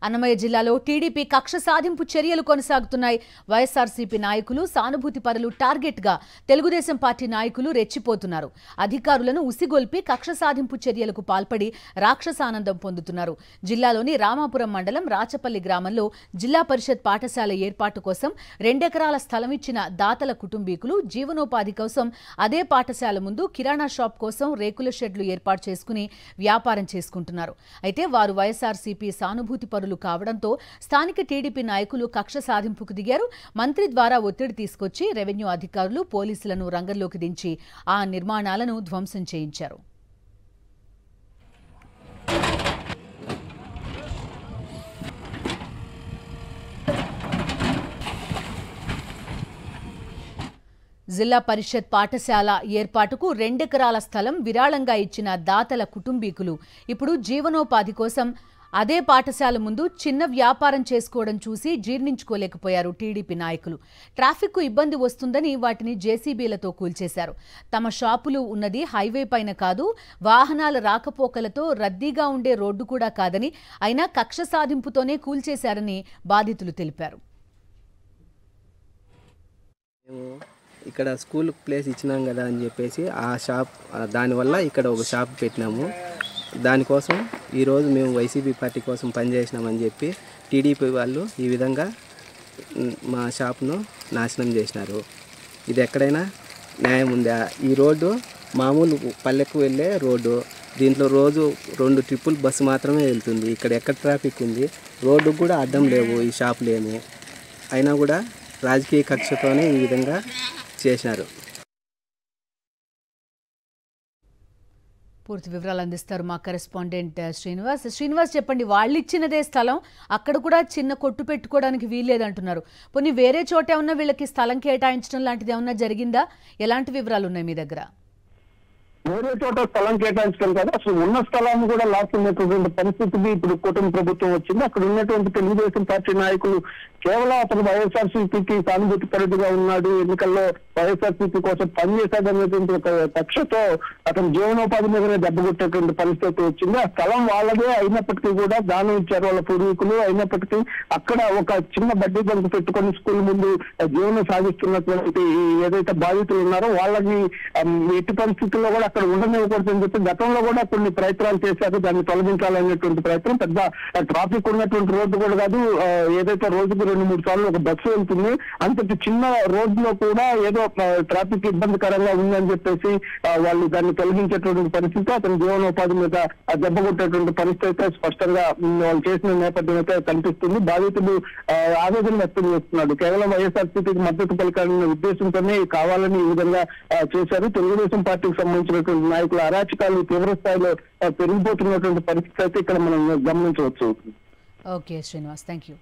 అన్నమయ్య జిల్లాలో టీడీపీ కక్ష సాధింపు చర్యలు కొనసాగుతున్నాయి. వైఎస్ఆర్సీపీ నాయకులు సానుభూతి పరులు టార్గెట్ గా తెలుగుదేశం పార్టీ నాయకులు రెచ్చిపోతున్నారు. అధికారులను ఉసిగొల్పి కక్ష సాధింపు చర్యలకు పాల్పడి రాక్షసానందం పొందుతున్నారు. జిల్లాలోని రామాపురం మండలం రాచపల్లి గ్రామంలో జిల్లా పరిషత్ పాఠశాల ఏర్పాటు కోసం 2 ఎకరాల స్థలం ఇచ్చిన దాతల కుటుంబీకులు జీవనోపాధి కోసం అదే పాఠశాల ముందు కిరాణా షాప్ కోసం రేకుల షెడ్లు ఏర్పాటు చేసుకుని వ్యాపారం చేసుకుంటున్నారు. అయితే వారు వైఎస్ఆర్సీపీ సానుభూతి పరులు కావడంతో స్థానిక టీడీపీ నాయకులు కక్ష సాధింపుకు దిగారు. మంత్రి ద్వారా ఒత్తిడి తీసుకొచ్చి రెవెన్యూ అధికారులు పోలీసులను రంగంలోకి దించి ఆ నిర్మాణాలను ధ్వంసం చేయించారు. జిల్లా పరిషత్ పాఠశాల ఏర్పాటుకు 2 ఎకరాల స్థలం విరాళంగా ఇచ్చిన దాతల కుటుంబీకులు ఇప్పుడు జీవనోపాధి కోసం అదే పాఠశాల ముందు చిన్న వ్యాపారం చేసుకోవడం చూసి జీర్ణించుకోలేకపోయారు టీడీపీ నాయకులు. ట్రాఫిక్కు ఇబ్బంది వస్తుందని వాటిని జేసీబీలతో కూల్చేశారు. తమ షాపులు ఉన్నది హైవే పైన కాదు, వాహనాల రాకపోకలతో రద్దీగా ఉండే రోడ్డు కూడా కాదని, అయినా కక్ష సాధింపుతోనే కూల్చేశారని బాధితులు తెలిపారు. ఇక్కడ స్కూల్ ప్లేస్ ఇచ్చినాం కదా అని చెప్పేసి ఆ షాప్ దానివల్ల ఇక్కడ ఒక షాప్ పెట్టినాము. దానికోసం ఈరోజు మేము వైసీపీ పార్టీ కోసం పనిచేసినామని చెప్పి టీడీపీ వాళ్ళు ఈ విధంగా మా షాప్ను నాశనం చేసినారు. ఇది ఎక్కడైనా న్యాయం ఉందా? ఈ రోడ్డు మామూలు పల్లెకు వెళ్ళే రోడ్డు. దీంట్లో రోజు 2 ట్రిప్పులు బస్సు మాత్రమే వెళ్తుంది. ఇక్కడ ఎక్కడ ట్రాఫిక్ ఉంది, రోడ్డుకు కూడా అడ్డం లేవు ఈ షాపులేమో. అయినా కూడా రాజకీయ కక్షతోనే ఈ విధంగా చేసినారు. పూర్తి వివరాలు అందిస్తారు మా కరెస్పాండెంట్ శ్రీనివాస్. శ్రీనివాస్, చెప్పండి, వాళ్ళు ఇచ్చినదే స్థలం, అక్కడ కూడా చిన్న కొట్టు పెట్టుకోవడానికి వీల్లేదంటున్నారు. పోనీ వేరే చోట ఏమన్నా వీళ్ళకి స్థలం కేటాయించడం లాంటిది ఏమన్నా జరిగిందా? ఎలాంటి వివరాలు ఉన్నాయి మీ దగ్గర? వేరే చోట స్థలం కేటాయించడం కాదు, అసలు ఉన్న స్థలాన్ని కూడా లాక్కున్నటువంటి పరిస్థితికి ఇప్పుడు కూటమి ప్రభుత్వం వచ్చింది. అక్కడ ఉన్నటువంటి తెలుగుదేశం పార్టీ నాయకులు కేవలం అతను వైఎస్ఆర్సీపీకి సానుభూతి పరుడుగా ఉన్నాడు, ఎన్నికల్లో వైఎస్ఆర్సీపీ కోసం పనిచేశాడనేటువంటి ఒక కక్షతో అతను జీవనోపాధి మీదనే దెబ్బకొట్టేటువంటి పరిస్థితి వచ్చింది. ఆ స్థలం వాళ్ళదే అయినప్పటికీ కూడా దానం ఇచ్చారు వాళ్ళ పూర్వీకులు. అయినప్పటికీ అక్కడ ఒక చిన్న బడ్డీ బంకు పెట్టుకొని స్కూల్ ముందు జీవనం సాగిస్తున్నటువంటి ఏదైతే బాధితులు ఉన్నారో వాళ్ళని ఎట్టి పరిస్థితుల్లో కూడా అక్కడ ఉండనివ్వకూడదని చెప్పి గతంలో కూడా కొన్ని ప్రయత్నాలు చేశారు. దాన్ని తొలగించాలనేటువంటి ప్రయత్నం. పెద్ద ట్రాఫిక్ ఉన్నటువంటి రోడ్డు కూడా కాదు, ఏదైతే రోజుకు 2-3 సార్లు ఒక బస్సు వెళ్తుంది. అంతటి చిన్న రోడ్డులో కూడా ఏదో ట్రాఫిక్ ఇబ్బందికరంగా ఉందని చెప్పేసి వాళ్ళు దాన్ని తొలగించేటువంటి పరిస్థితి, అతని జీవనోపాధి మీద దెబ్బ కొట్టేటువంటి పరిస్థితి అయితే స్పష్టంగా వాళ్ళు చేసిన నేపథ్యం అయితే కనిపిస్తుంది. బాధితులు ఆవేదన వ్యక్తం చేస్తున్నాడు. కేవలం వైఎస్ఆర్సీపీకి మద్దతు పలికాలనే ఉద్దేశంతోనే కావాలని ఈ విధంగా చేశారు. తెలుగుదేశం పార్టీకి సంబంధించిన నాయకుల అరాచకాలు తీవ్ర స్థాయిలో పెరిగిపోతున్నటువంటి పరిస్థితి అయితే ఇక్కడ మనం గమనించవచ్చు. Okay Srinivas, thank you.